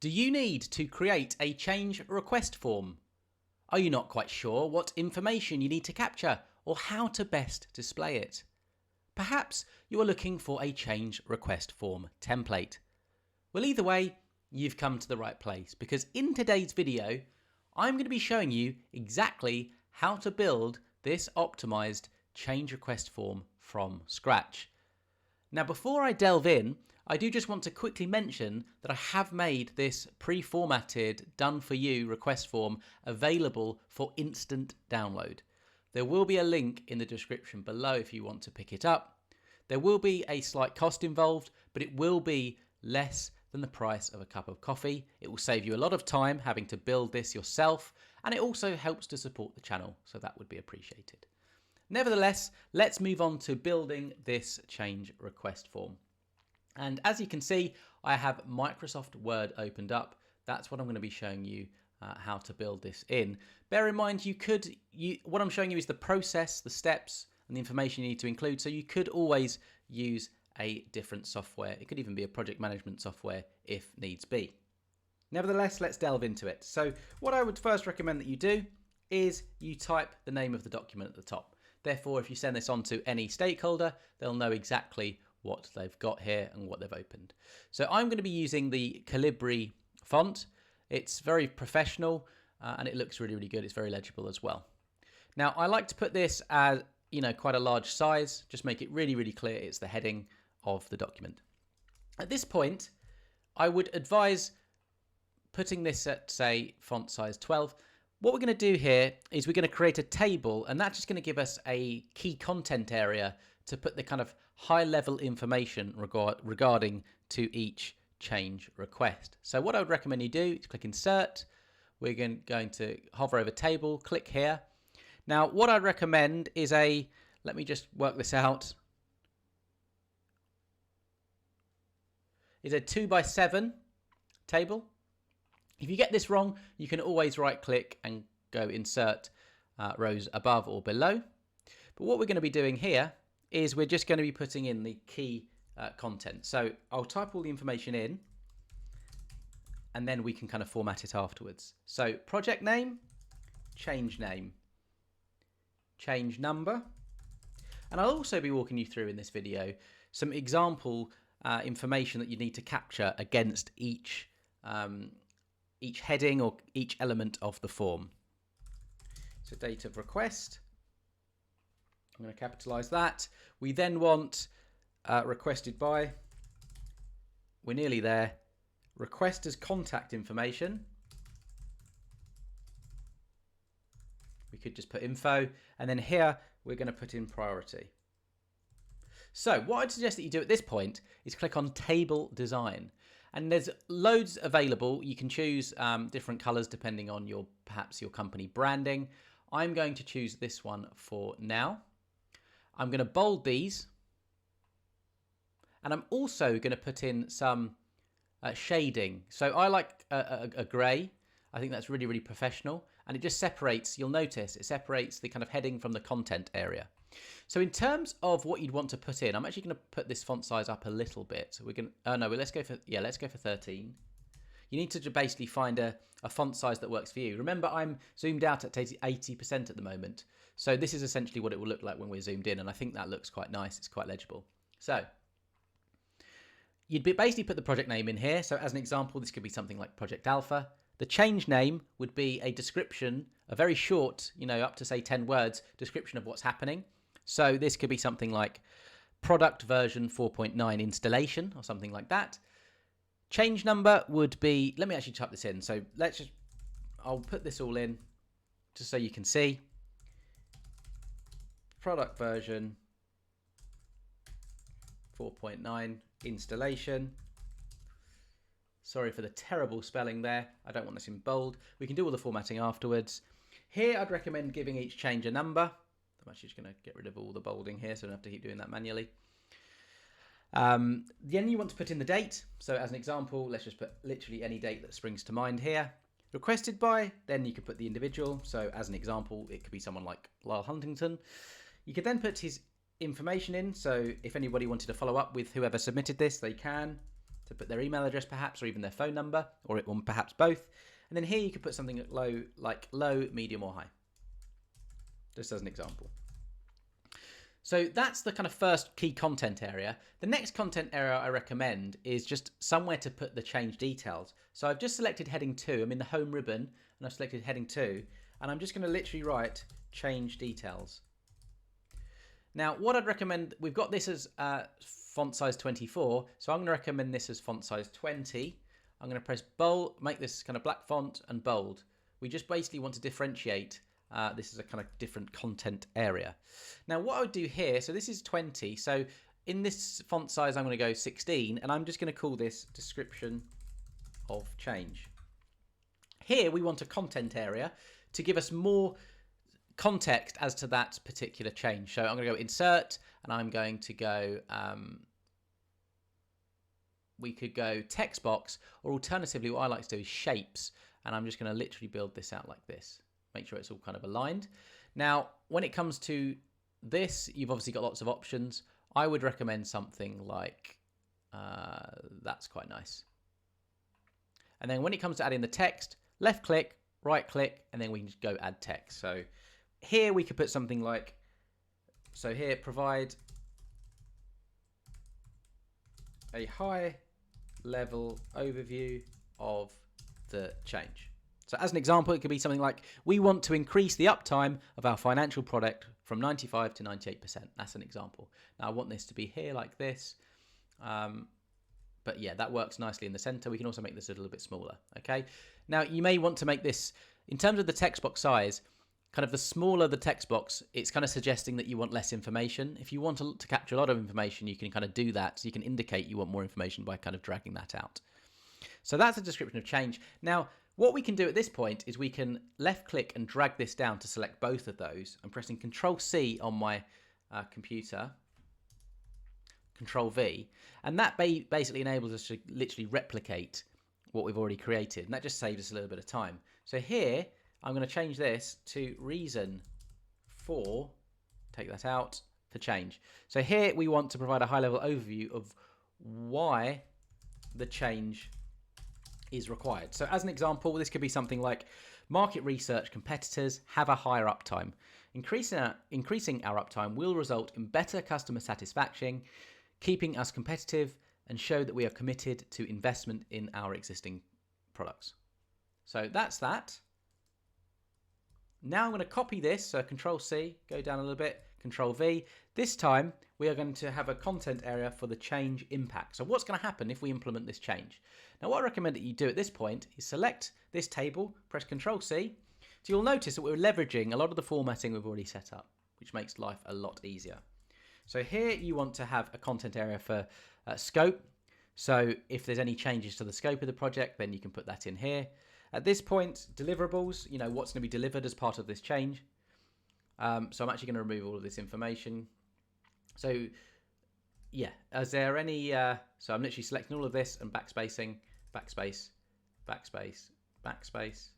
Do you need to create a change request form? Are you not quite sure what information you need to capture or how to best display it? Perhaps you are looking for a change request form template. Well, either way, you've come to the right place because in today's video, I'm going to be showing you exactly how to build this optimized change request form from scratch. Now, before I delve in, I do just want to quickly mention that I have made this pre-formatted, done-for-you request form available for instant download. There will be a link in the description below if you want to pick it up. There will be a slight cost involved, but it will be less than the price of a cup of coffee. It will save you a lot of time having to build this yourself, and it also helps to support the channel, so that would be appreciated. Nevertheless, let's move on to building this change request form. And as you can see, I have Microsoft Word opened up. That's what I'm going to be showing you how to build this in. Bear in mind, what I'm showing you is the process, the steps, and the information you need to include. So you could always use a different software. It could even be a project management software if needs be. Nevertheless, let's delve into it. So what I would first recommend that you do is you type the name of the document at the top. Therefore, if you send this on to any stakeholder, they'll know exactly what they've got here and what they've opened. So I'm going to be using the Calibri font. It's very professional and it looks really, really good. It's very legible as well. Now, I like to put this as, quite a large size. Just make it really, really clear it's the heading of the document. At this point, I would advise putting this at, say, font size 12. What we're going to do here is we're going to create a table, and that's just going to give us a key content area to put the kind of high level information regarding to each change request. So what I would recommend you do is click insert. We're going to hover over table, click here. Now what I'd recommend is let me just work this out, is a 2x7 table. If you get this wrong, you can always right click and go insert rows above or below. But what we're going to be doing here is we're just going to be putting in the key content. So I'll type all the information in and then we can kind of format it afterwards. So project name, change number. And I'll also be walking you through in this video some example information that you need to capture against each heading or each element of the form. So date of request, I'm going to capitalize that. We then want requested by, we're nearly there, requester's contact information. We could just put info, and then here we're going to put in priority. So what I'd suggest that you do at this point is click on table design. And there's loads available. You can choose different colors depending on perhaps your company branding. I'm going to choose this one for now. I'm going to bold these. And I'm also going to put in some shading. So I like a gray. I think that's really, really professional. And it just separates, you'll notice, it separates the kind of heading from the content area. So in terms of what you'd want to put in, I'm actually going to put this font size up a little bit. So we're going to, let's go for 13. You need to basically find a font size that works for you. Remember, I'm zoomed out at 80% at the moment. So this is essentially what it will look like when we're zoomed in. And I think that looks quite nice. It's quite legible. So you'd basically put the project name in here. So as an example, this could be something like Project Alpha. The change name would be a description, a very short, up to say 10 words description of what's happening. So this could be something like product version 4.9 installation or something like that. Change number would be, let me actually type this in. So I'll put this all in just so you can see. Product version 4.9 installation. Sorry for the terrible spelling there. I don't want this in bold. We can do all the formatting afterwards. Here, I'd recommend giving each change a number. I'm actually just going to get rid of all the bolding here so I don't have to keep doing that manually. Then you want to put in the date. So as an example, let's just put literally any date that springs to mind here. Requested by, then you could put the individual. So as an example, it could be someone like Lyle Huntington. You could then put his information in. So if anybody wanted to follow up with whoever submitted this, they can. to put their email address perhaps, or even their phone number, or perhaps both. And then here you could put something at low, like low, medium, or high, just as an example. So that's the kind of first key content area. The next content area I recommend is just somewhere to put the change details. So I've just selected heading 2. I'm in the home ribbon and I've selected heading 2, and I'm just going to literally write change details. Now what I'd recommend, we've got this as font size 24, so I'm going to recommend this as font size 20. I'm going to press bold, make this kind of black font and bold. We just basically want to differentiate. This is a kind of different content area. Now what I would do here, so this is 20, so in this font size I'm going to go 16, and I'm just going to call this description of change. Here we want a content area to give us more context as to that particular change. So I'm going to go insert, and I'm going to go, we could go text box, or alternatively what I like to do is shapes, and I'm just going to literally build this out like this. Make sure it's all kind of aligned. Now, when it comes to this, you've obviously got lots of options. I would recommend something like, that's quite nice. And then when it comes to adding the text, left click, right click, and then we can just go add text. So here we could put something like, so here, provide a high level overview of the change. So as an example, it could be something like, we want to increase the uptime of our financial product from 95 to 98%. That's an example. Now I want this to be here like this. But yeah, that works nicely in the center. We can also make this a little bit smaller. Okay. Now you may want to make this, in terms of the text box size, kind of the smaller the text box, it's kind of suggesting that you want less information. If you want to capture a lot of information, you can kind of do that. So you can indicate you want more information by kind of dragging that out. So that's a description of change. Now, what we can do at this point is we can left click and drag this down to select both of those. I'm pressing Control C on my computer, Control V, and that basically enables us to literally replicate what we've already created, and that just saves us a little bit of time. So here, I'm going to change this to reason for, take that out, for change. So here we want to provide a high level overview of why the change is required. So as an example, this could be something like, market research competitors have a higher uptime. Increasing our uptime will result in better customer satisfaction, keeping us competitive, and show that we are committed to investment in our existing products. So that's that. Now I'm going to copy this, so Control C, go down a little bit, Control V. This time we are going to have a content area for the change impact. So what's going to happen if we implement this change? Now what I recommend that you do at this point is select this table, press Control C. So you'll notice that we're leveraging a lot of the formatting we've already set up, which makes life a lot easier. So here you want to have a content area for scope. So if there's any changes to the scope of the project, then you can put that in here. At this point, deliverables, you know, what's going to be delivered as part of this change. So I'm actually going to remove all of this information. So yeah, is there any, so I'm literally selecting all of this and backspacing, backspace, backspace, backspace,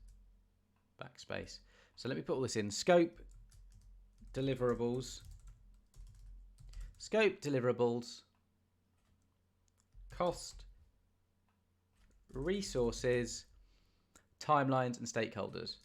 backspace. So let me put all this in: scope, deliverables, cost, resources, timelines, and stakeholders.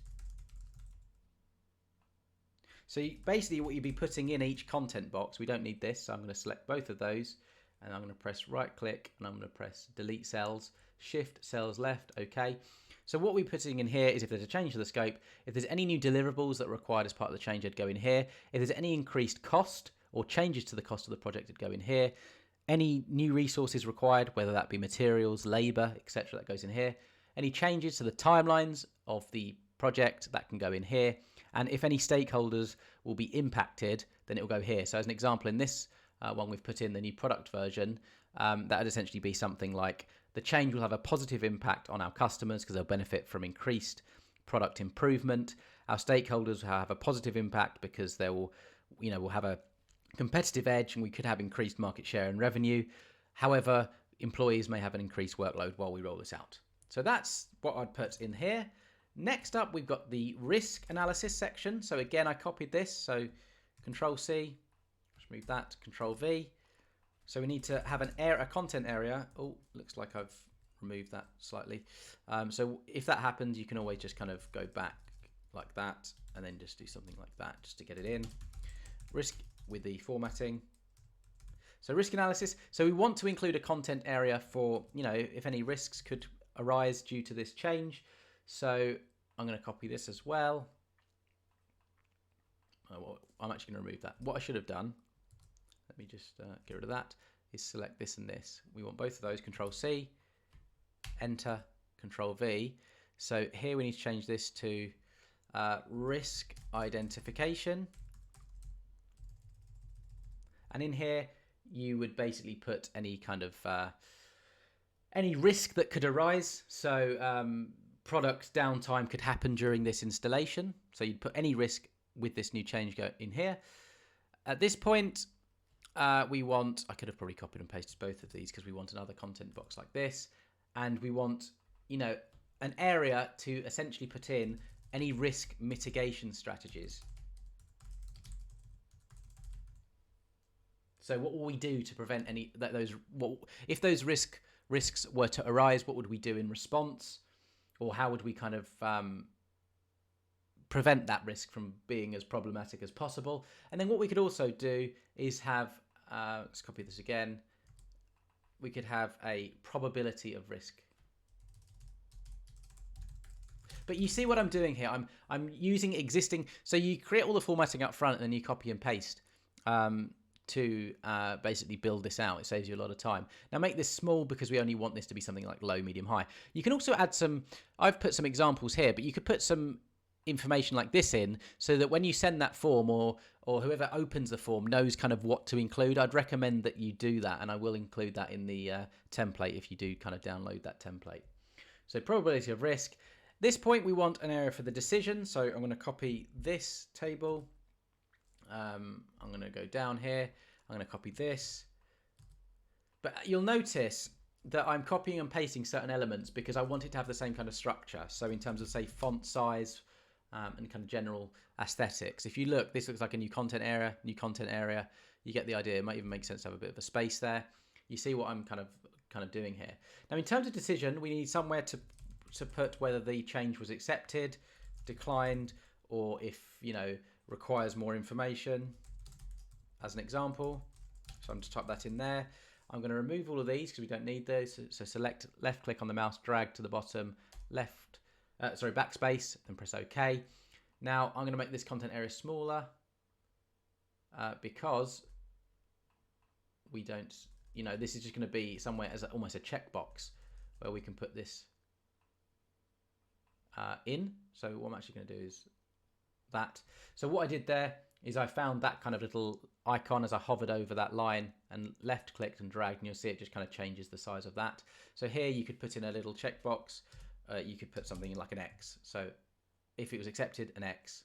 So basically what you'd be putting in each content box, we don't need this, so I'm going to select both of those, and I'm going to press right click, and I'm going to press delete cells, shift cells left, okay. So what we're putting in here is if there's a change to the scope, if there's any new deliverables that are required as part of the change, I'd go in here. If there's any increased cost or changes to the cost of the project, it'd go in here. Any new resources required, whether that be materials, labor, etc., that goes in here. Any changes to the timelines of the project, that can go in here. And if any stakeholders will be impacted, then it will go here. So as an example, in this one we've put in the new product version, that would essentially be something like, the change will have a positive impact on our customers because they'll benefit from increased product improvement. Our stakeholders will have a positive impact because they will, you know, will have a competitive edge, and we could have increased market share and revenue. However, employees may have an increased workload while we roll this out. So that's what I'd put in here. Next up, we've got the risk analysis section. So again, I copied this. So Control C, just move that, Control V. So we need to have a content area. Oh, looks like I've removed that slightly. So if that happens, you can always just kind of go back like that and then just do something like that just to get it in. Risk with the formatting. So risk analysis. So we want to include a content area for, if any risks could arise due to this change. So I'm going to copy this as well. I'm actually going to remove that. What I should have done, let me just get rid of that, is select this and this. We want both of those, Control C, Enter, Control V. So here we need to change this to risk identification. And in here, you would basically put any kind of any risk that could arise. So product downtime could happen during this installation. So you'd put any risk with this new change go in here. At this point, we want, I could have probably copied and pasted both of these because we want another content box like this. And we want, an area to essentially put in any risk mitigation strategies. So what will we do to prevent any if those risks were to arise? What would we do in response, or how would we kind of prevent that risk from being as problematic as possible? And then what we could also do is have let's copy this again. We could have a probability of risk. But you see what I'm doing here? I'm using existing. So you create all the formatting up front and then you copy and paste. To basically build this out. It saves you a lot of time. Now make this small because we only want this to be something like low, medium, high. You can also add some, I've put some examples here, but you could put some information like this in so that when you send that form or whoever opens the form knows kind of what to include. I'd recommend that you do that, and I will include that in the template if you do kind of download that template. So probability of risk. This point we want an area for the decision. So I'm going to copy this table. I'm going to go down here. I'm going to copy this. But you'll notice that I'm copying and pasting certain elements because I want it to have the same kind of structure. So in terms of, say, font size and kind of general aesthetics. If you look, this looks like a new content area, You get the idea. It might even make sense to have a bit of a space there. You see what I'm kind of doing here. Now, in terms of decision, we need somewhere to put whether the change was accepted, declined, or if, requires more information, as an example. So I'm just type that in there. I'm going to remove all of these because we don't need those. So select, left click on the mouse, drag to the bottom, backspace, and press OK. Now I'm going to make this content area smaller because we don't, this is just going to be somewhere as almost a checkbox where we can put this in. So what I'm actually going to do is that. So what I did there is I found that kind of little icon as I hovered over that line and left clicked and dragged, and you'll see it just kind of changes the size of that. So here you could put in a little checkbox. You could put something like an X. So if it was accepted, an X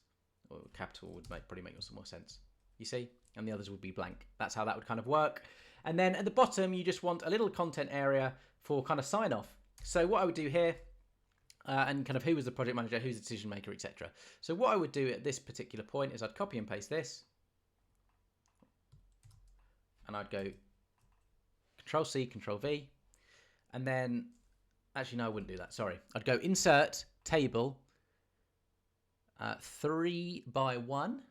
or capital would probably make some more sense. You see? And the others would be blank. That's how that would kind of work. And then at the bottom, you just want a little content area for kind of sign off. So what I would do here, and kind of who was the project manager, who's the decision maker, etc. So what I would do at this particular point is I'd copy and paste this, and I'd go Control C, Control V, and then, actually no, I wouldn't do that, sorry. I'd go Insert, Table, 3 by 1,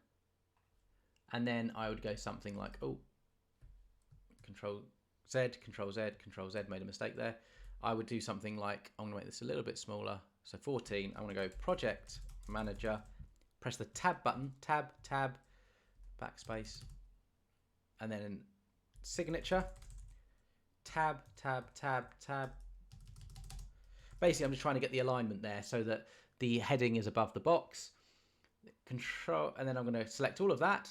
and then I would go something like, Control Z, Control Z, Control Z, made a mistake there. I would do something like, I'm going to make this a little bit smaller. So 14, I'm going to go Project Manager, press the Tab button, Tab, backspace, and then Signature, Tab. Basically, I'm just trying to get the alignment there so that the heading is above the box. Control, and then I'm going to select all of that,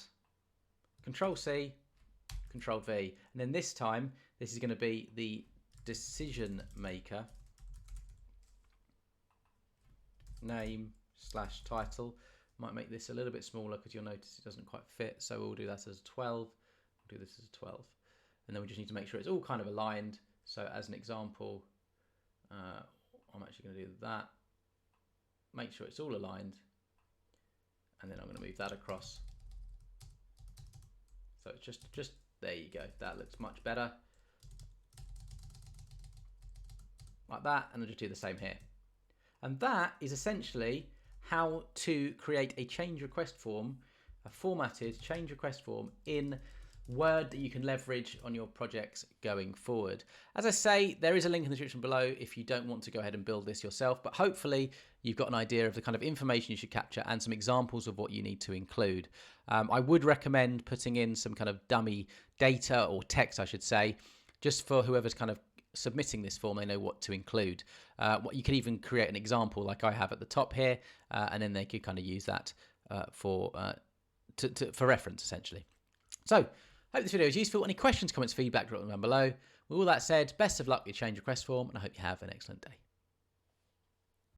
Control C, Control V, and then this time, this is going to be the decision maker name/title. Might make this a little bit smaller because you'll notice it doesn't quite fit, so we'll do that as 12. We'll do this as 12, and then we just need to make sure it's all kind of aligned. So as an example, I'm actually going to do that, make sure it's all aligned, and then I'm going to move that across. So it's just There you go. That looks much better. Like that, and I'll just do the same here. And that is essentially how to create a change request form, a formatted change request form in Word that you can leverage on your projects going forward. As I say, there is a link in the description below if you don't want to go ahead and build this yourself, but hopefully you've got an idea of the kind of information you should capture and some examples of what you need to include. I would recommend putting in some kind of dummy data or text, I should say, just for whoever's kind of submitting this form, they know what to include. What you could even create an example like I have at the top here, and then they could kind of use that for reference, essentially. So, hope this video is useful. Any questions, comments, feedback, drop them down below. With all that said, best of luck with your change request form, and I hope you have an excellent day.